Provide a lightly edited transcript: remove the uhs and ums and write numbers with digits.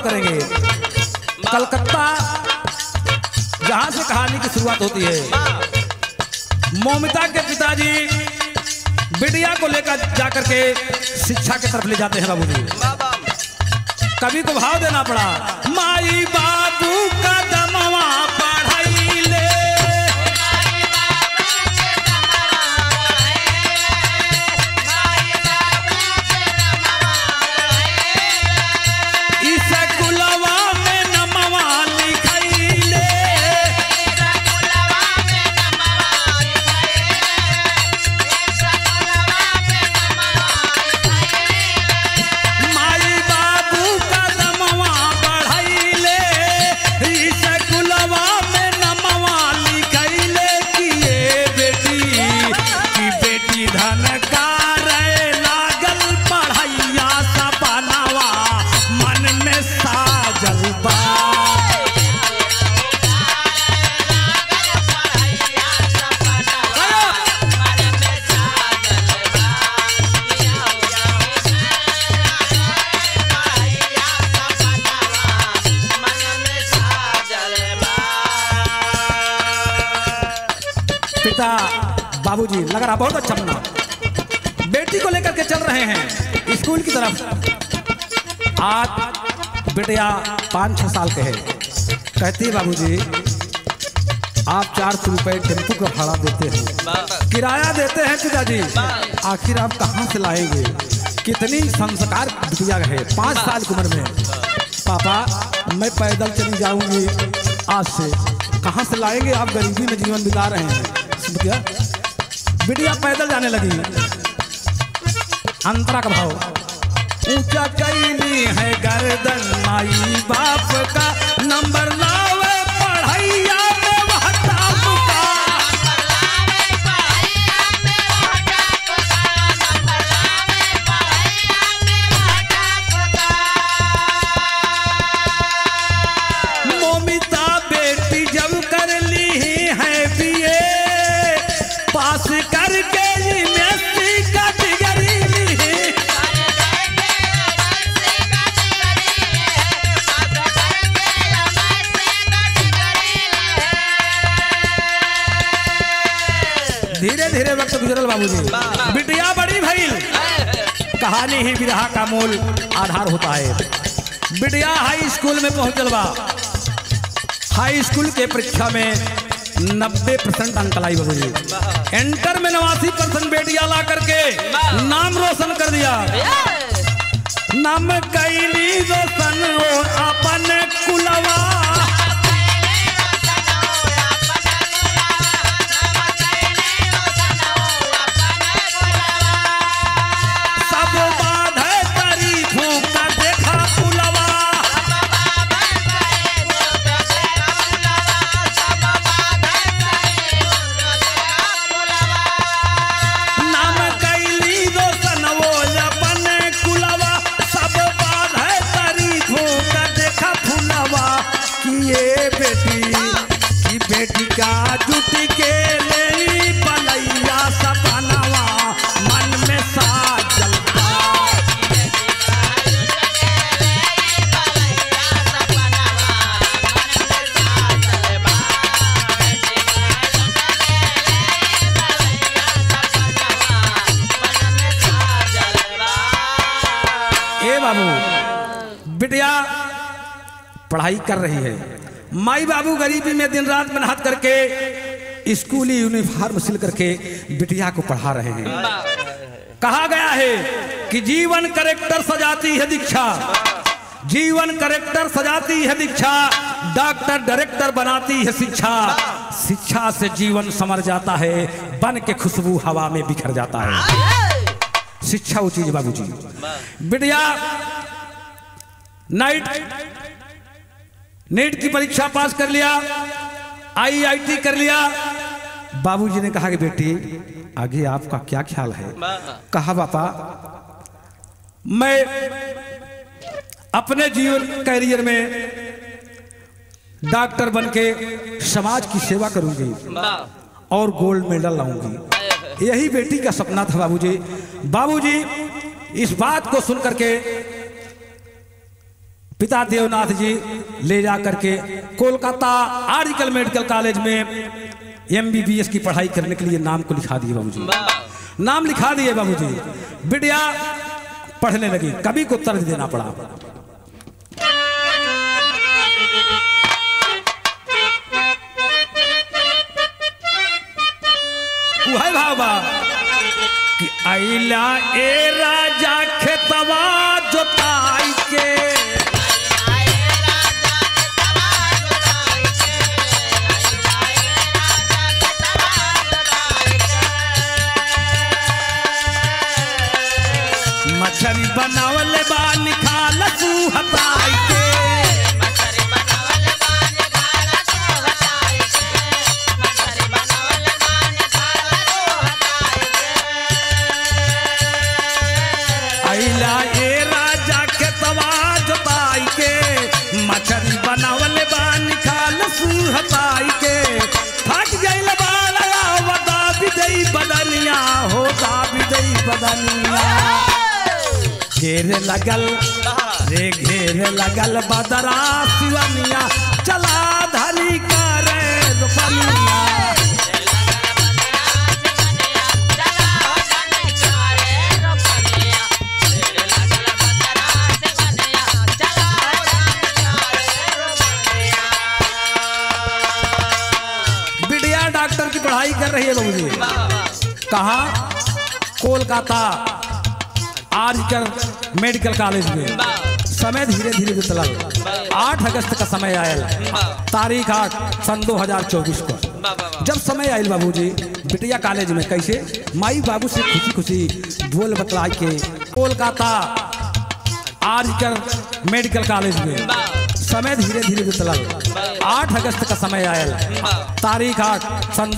करेंगे। कलकत्ता जहां से कहानी की शुरुआत होती है। मौमिता के पिताजी बिटिया को लेकर जाकर के शिक्षा की तरफ ले जाते हैं बाबूजी। कवि को भाव देना पड़ा, माई बाबू का दमवा पढ़ाई ले, इस कुलवा में नमवा लिखाई ले, माई बाबू का दमवा पढ़ाई ले, इस कुलवा में नमवा लिखाई ले, कि ये बेटी धन कार लागल पढ़ैया सपनावा मन में साजल बा। पिता बाबूजी लग रहा बहुत अच्छा बना। बेटी को लेकर के चल रहे हैं स्कूल की तरफ। आज बेटिया 5-6 साल के है। कहती है बाबूजी आप 400 रुपये टेम्पू का भाड़ा देते हैं, किराया देते हैं पिताजी, आखिर आप कहाँ से लाएंगे? कितनी संस्कार बिटिया है 5 साल की उम्र में। पापा मैं पैदल चली जाऊंगी आज से। कहाँ से लाएंगे? आप गरीबी में जीवन बिता रहे हैं। क्या बिटिया पैदल जाने लगी। अंतरा का भाव, ऊंचा कैली है गर्दन माई बाप का, नंबर लावे पढ़ैया में वह टाप का, मोमिता बेटी जब कर ली है बीए, पास करके यूनिवर्सिटी का डिग्री ली, धीरे धीरे वक्त गुजरल बाबूजी। बिटिया बड़ी भइल। कहानी ही विरहा का मूल आधार होता है। बिटिया हाई स्कूल में पहुंचल बा। हाई स्कूल के परीक्षा में 90% अंक लाई बाबूजी। इंटर में 89% बेटिया ला करके नाम रोशन कर दिया। नाम कैली रोशन हो अपन कुलवा, सब बाधे तारीफों का देखा कुलवा, नाम कैली रोशन वो अपन कुलवा, सब बाधे तारीफों का देखा फुलवा, कि ये बेटी का जुट के ले पलैया सपनावा मन में साजल बा। ए बाबू बिटिया पढ़ाई कर रही है। माई बाबू गरीबी में दिन रात मेहनत करके स्कूली यूनिफॉर्म सिल करके बिटिया को पढ़ा रहे हैं। कहा गया है कि जीवन करेक्टर सजाती है दीक्षा, जीवन करेक्टर सजाती है दीक्षा, डॉक्टर डायरेक्टर बनाती है शिक्षा, शिक्षा से जीवन संवर जाता है, बन के खुशबू हवा में बिखर जाता है। शिक्षा वो चीज बाबूजी। बिटिया नीट की परीक्षा पास कर लिया, IIT कर लिया। बाबूजी ने कहा कि बेटी आगे आपका क्या ख्याल है? कहा पापा मैं अपने जीवन कैरियर में डॉक्टर बनके समाज की सेवा करूंगी और गोल्ड मेडल लाऊंगी। यही बेटी का सपना था बाबूजी। बाबूजी इस बात को सुन करके पिता देवनाथ जी ले जा करके कोलकाता आर्टिकल मेडिकल कॉलेज में MBBS की पढ़ाई करने के लिए नाम को लिखा दिए बाबूजी। नाम लिखा दिए बाबूजी। बिटिया पढ़ने लगी, कभी को तर्ज देना पड़ा। है भावा कि आइला ए राजा खेतवा जोताई के, मछरी बनावल बा निकाल तू हटाई के, आइला ए राजा के तवा जोताई के, मछरी बनावल बा निकाल तू हटाई के, फट गइल बाला वदा बिदई बदनिया हो दा बिदई बदनिया, घेरे लगल रे घेरे लगल बदरा सिवनिया, चला धनी करे रुपनिया, बिटिया डॉक्टर की पढ़ाई कर रही है बाबूजी। कहाँ? कोलकाता आर्टिकल मेडिकल कॉलेज में। समय धीरे धीरे बीतल। 8 अगस्त का समय आयल, तारीख 8 सन 2024 को। जब समय आयल बाबूजी बिटिया कॉलेज में, कैसे माई बाबू से खुशी खुशी बोल बतला के कोलकाता आर्टिकल मेडिकल कॉलेज में। समय धीरे धीरे बीतल। 8 अगस्त का समय आयल, तारीख 8 सन